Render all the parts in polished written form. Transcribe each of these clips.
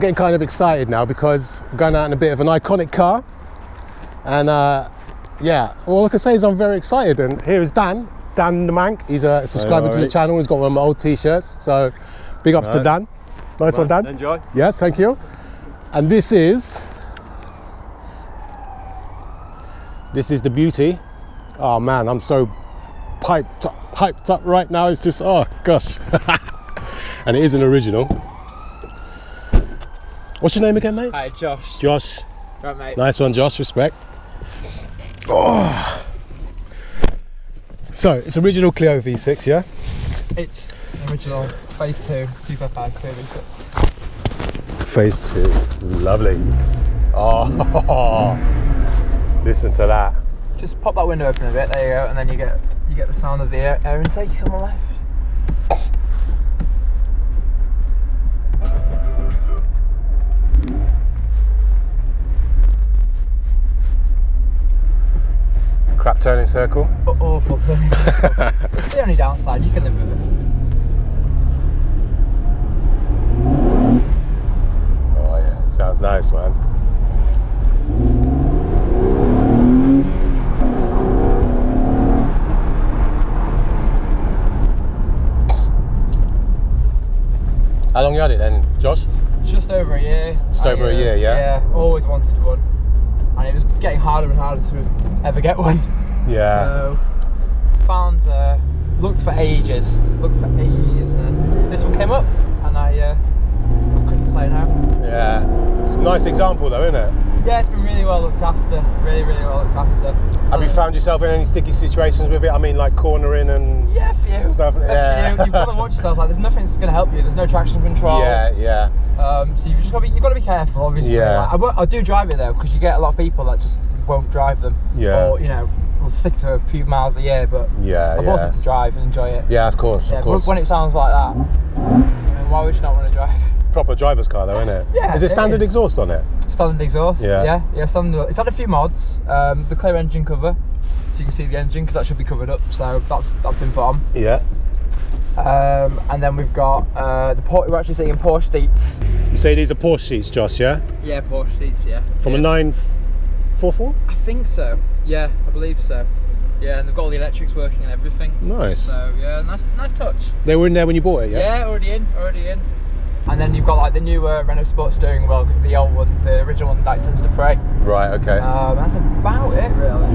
I'm getting kind of excited now because I'm going out in a bit of an iconic car. And yeah, all I can say is I'm very excited. And here is Dan the Mank. He's a subscriber to the channel. He's got one of my old t-shirts. So big ups to Dan. Nice one, Dan. Enjoy. Yes, thank you. And this is the beauty. Oh man, I'm so hyped up right now. It's just, oh gosh. And it is an original. What's your name again, mate? Hi, Josh. Josh. Right, mate. Nice one, Josh. Respect. Oh. So it's original Clio V6, yeah? It's original phase 2, 255 Clio V6. Phase 2. Lovely. Oh. Listen to that. Just pop that window open a bit. There you go, and then you get the sound of the air intake on the left. Crap turning circle. Awful turning circle. It's the only downside. You can live with it. Oh yeah, sounds nice, man. How long you had it then, Josh? Just over a year. Just over a year, yeah? Yeah, always wanted one. And it was getting harder and harder to ever get one. Yeah. So, looked for ages, and then this one came up, and I couldn't say no. Yeah. It's a nice example though, isn't it? Yeah, it's been really well looked after, really well looked after. Have you found yourself in any sticky situations with it? I mean, like cornering and yeah, a few. Stuff. Yeah. A few. You've got to watch yourself. Like, there's nothing that's going to help you. There's no traction control. Yeah. So you've just got to be careful, obviously. Yeah. Like, I do drive it though, because you get a lot of people that just won't drive them. Yeah. Or will stick to a few miles a year, but I bought it to drive and enjoy it. Yeah, of course. When it sounds like that, why would you not want to drive? Proper driver's car though, isn't it? Yeah. Is it standard exhaust on it? Standard exhaust. Yeah. Yeah. Standard. It's had a few mods. The clear engine cover, so you can see the engine because that should be covered up. So that's been put on. Yeah. And then we've got we're actually sitting in Porsche seats. You say these are Porsche seats, Josh? Yeah. Yeah, Porsche seats. Yeah. From a 944? I think so. Yeah, I believe so. Yeah, and they've got all the electrics working and everything. Nice. So yeah, nice touch. They were in there when you bought it, yeah? Yeah, already in. And then you've got like the new Renault Sport steering wheel, because the old one, the original one, that tends to fray. Right. Okay. That's about it, really.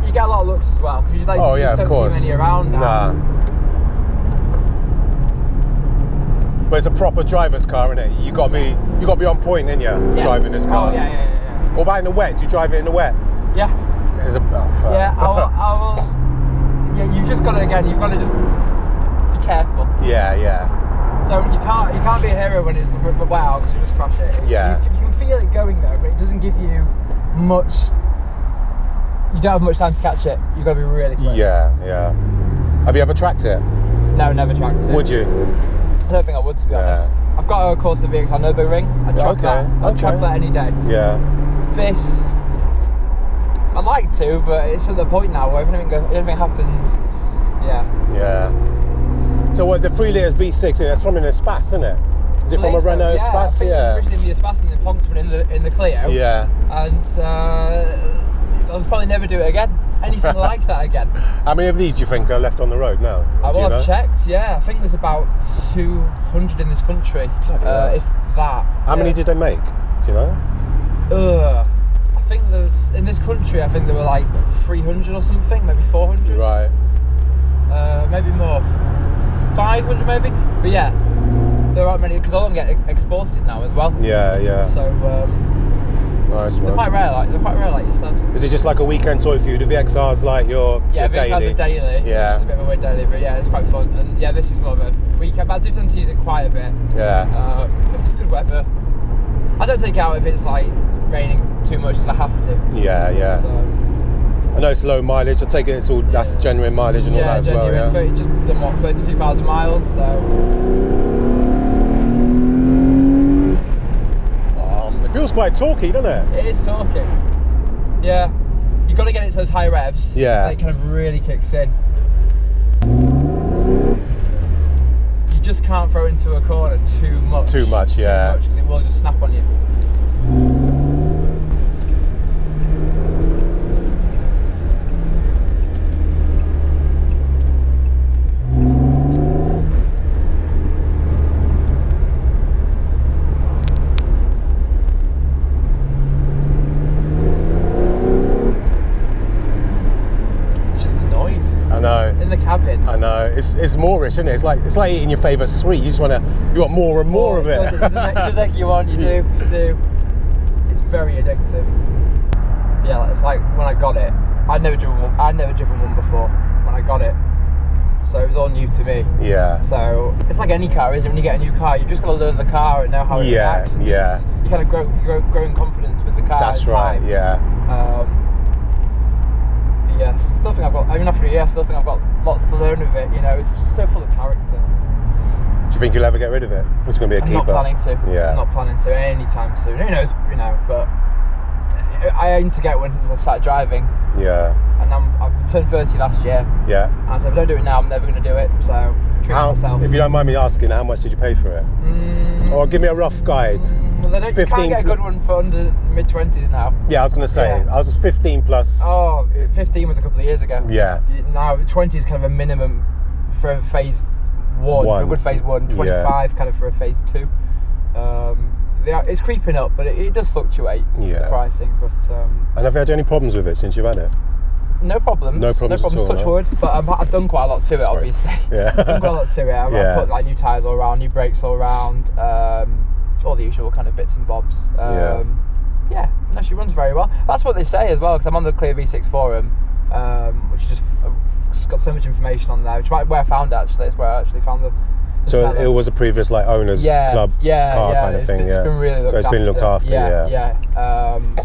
You get a lot of looks as well, because you don't see many around now. Nah. But it's a proper driver's car, isn't it? You got to be on point, innit? Yeah. Driving this car. Oh, yeah. What about in the wet? Do you drive it in the wet? Yeah. There's a yeah. I will. Yeah, you've just got to just be careful. Yeah. You can't be a hero when it's wet out, because you just crash it. Yeah. You can feel it going though, but it doesn't give you much. You don't have much time to catch it. You've got to be really quick. Yeah. Have you ever tracked it? No, never tracked it. Would you? I don't think I would, to be honest. I've got a course of V6 Nürburgring. I'd track that. I'd track that any day. Yeah. This, I'd like to, but it's at the point now where if anything happens, Yeah. So what, the 3 litre V6, that's from an Espace, isn't it? Is it from a Renault Sport? I think it was originally the Espace and then plonked one in the Clio. Yeah. And I'll probably never do it again. Anything like that again. How many of these do you think are left on the road now? I've checked, yeah. I think there's about 200 in this country, if that. How many did they make? Do you know? I think in this country, I think there were like 300 or something, maybe 400. Right. Maybe more. 500 maybe? But yeah, there aren't many, because a lot of them get exported now as well. Yeah. So, nice, they're quite rare, like you said. Is it just like a weekend toy for you? The VXR's like your daily? VXR's a daily. Yeah. It's just a bit of a weird daily, but yeah, it's quite fun. And yeah, this is more of a weekend, but I do tend to use it quite a bit. Yeah. If it's good weather. I don't take it out if it's like raining too much, as I have to. Yeah. So, I know it's low mileage. I take it that's genuine mileage and all that as well. Yeah. 32,000 miles. So. It feels quite torquey, doesn't it? It is torquey. Yeah. You've got to get it to those high revs. Yeah. And it kind of really kicks in. just can't throw into a corner too much. Too much, yeah. Too much, because it will just snap on you. In the cabin. I know. It's moreish, isn't it? It's like eating your favourite sweet. You want more and more of it. It does egg you on. You do. It's very addictive. Yeah, it's like when I got it. I'd never driven one before. When I got it, so it was all new to me. Yeah. So it's like any car, isn't it? When you get a new car, you just got to learn the car and know how it reacts. And you kind of grow in confidence with the car. That's right. Time. Yeah. Yeah, still think I've got, even after a year, I still think I've got lots to learn of it, you know, it's just so full of character. Do you think you'll ever get rid of it? It's going to be a keeper? I'm not planning to. Yeah. I'm not planning to anytime soon. Who knows, you know, but I aim to get one since I started driving. Yeah. And I turned 30 last year. Yeah. And I said, if I don't do it now, I'm never going to do it, so treat myself. If you don't mind me asking, how much did you pay for it? Or give me a rough guide. Well, you can't get a good one for under mid-20s now. Yeah, I was going to say, I was 15 plus. Oh, 15 was a couple of years ago. Yeah. Now 20 is kind of a minimum for phase one. For a good phase one. 25 kind of for a phase two. It's creeping up, but it does fluctuate, the pricing. But and have you had any problems with it since you've had it? No problems. No problems at all, touch wood. But I've done quite a lot to it, obviously. Yeah. I've done quite a lot to it. I've put like new tyres all around, new brakes all around, all the usual kind of bits and bobs. Yeah, no, she runs very well. That's what they say as well, because I'm on the Clio V6 forum, which is just got so much information on there, which is where I found it, actually. It's where I actually found the so seller. It was a previous like owners club car kind of thing. It's been really looked after. So it's been looked after.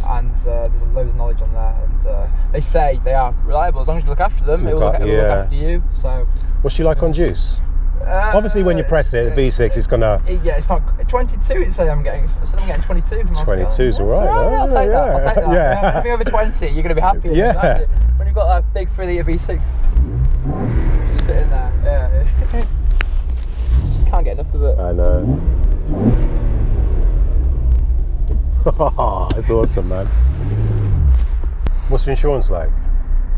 And there's loads of knowledge on there, and they say they are reliable as long as you look after them. It will look after you. So what's she like on juice? Obviously, when you press it, V6 is gonna. Yeah, it's not 22. It says I'm getting 22. 22's alright. I'll take that. I'll take that. Yeah. Anything over 20, you're gonna be happy. Yeah. Exactly. When you've got that big 3-litre V6 just sitting there, yeah. Just can't get enough of it. I know. It's awesome, man. What's the insurance like?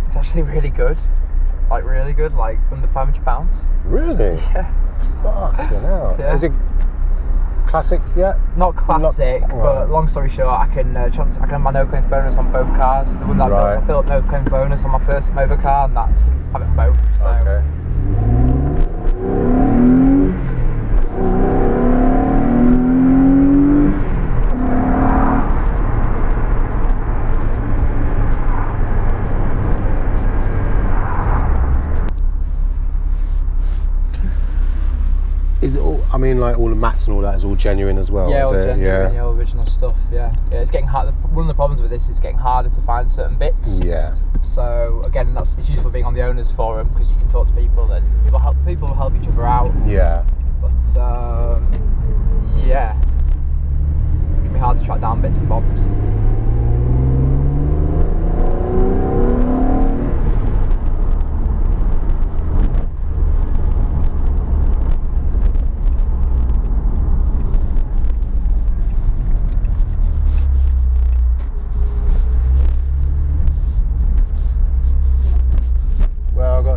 It's actually really good. Like really good, like under £500. Really? Yeah. Fucking hell. Yeah. Is it classic yet? Not classic, but long story short, I can have my no claims bonus on both cars. The one that I built no claims bonus on my first Mova car, and that have it on both. So. Okay. Is it all, I mean, like all the mats and all that is all genuine as well? Yeah, is all it? genuine, all original stuff. Yeah, it's getting hard. One of the problems with this is it's getting harder to find certain bits. Yeah. So again, it's useful being on the owners forum because you can talk to people and people will help each other out. Yeah. But yeah, it can be hard to track down bits and bobs.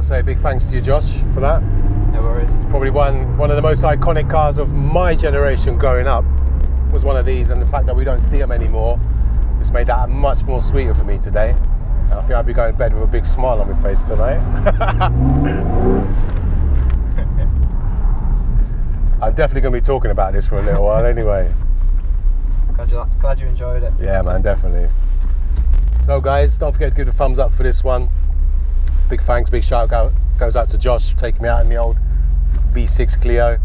Say big thanks to you, Josh, for that. No worries. It's probably one of the most iconic cars of my generation growing up was one of these, and the fact that we don't see them anymore just made that much more sweeter for me today. And I think I'll be going to bed with a big smile on my face tonight. I'm definitely going to be talking about this for a little while anyway. Glad you enjoyed it. Yeah, man, definitely. So guys, don't forget to give a thumbs up for this one. Big thanks, big shout out goes out to Josh for taking me out in the old V6 Clio.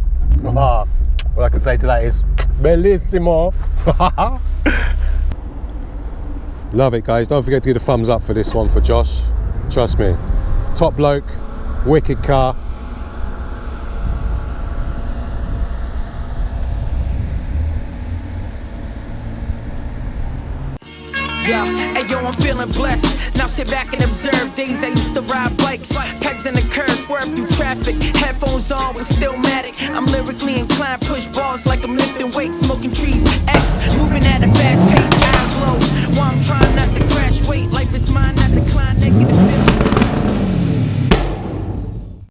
What I can say to that is bellissimo. Love it, guys. Don't forget to give a thumbs up for this one for Josh. Trust me, top bloke, wicked car. Yeah, hey yo, I'm feeling blessed. Now sit back and observe days I used to ride bikes. Pegs in the curb, swerve through traffic. Headphones on, but still matic. I'm living incline, push balls like I'm lifting weights, smoking trees.